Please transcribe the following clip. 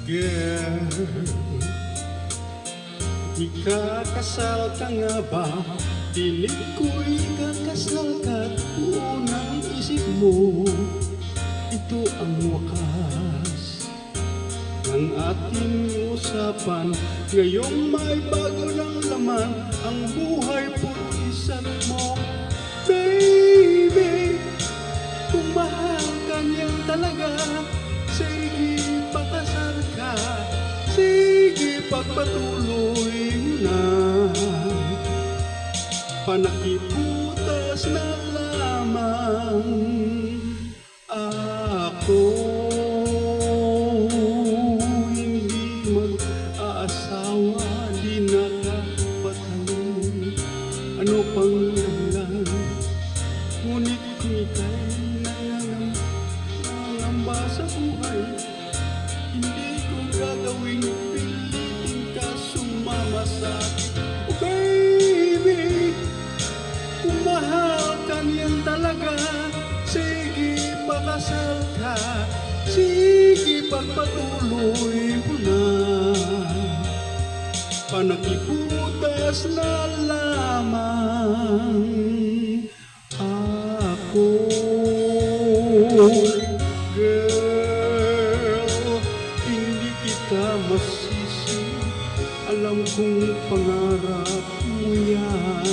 Girl, ikakasal ka nga ba? Dinig ko'y kakasal ka't unang isip mo. Ito ang wakas ng ating usapan. Ngayong may bago ng laman ang buhay putisan mo. Baby, kung mahal ka niyan talaga, sige pakasal ka, sige pagpatuloy mo na. Panakibutas na lamang ako, hindi mag-aasawa, di nakapatalo. Ano pang dahilan? Ngunit ika'y nangangamba sa buhay. Hindi ko gagawing pilitin ka sumama sa akin. Oh baby, kung mahal ka niyan talaga, sige pakasal ka, sige pagpatuloy mo na. Panakibutas na lamang ako. Girl, hindi kita masisi, alam kong pangarap mo yan.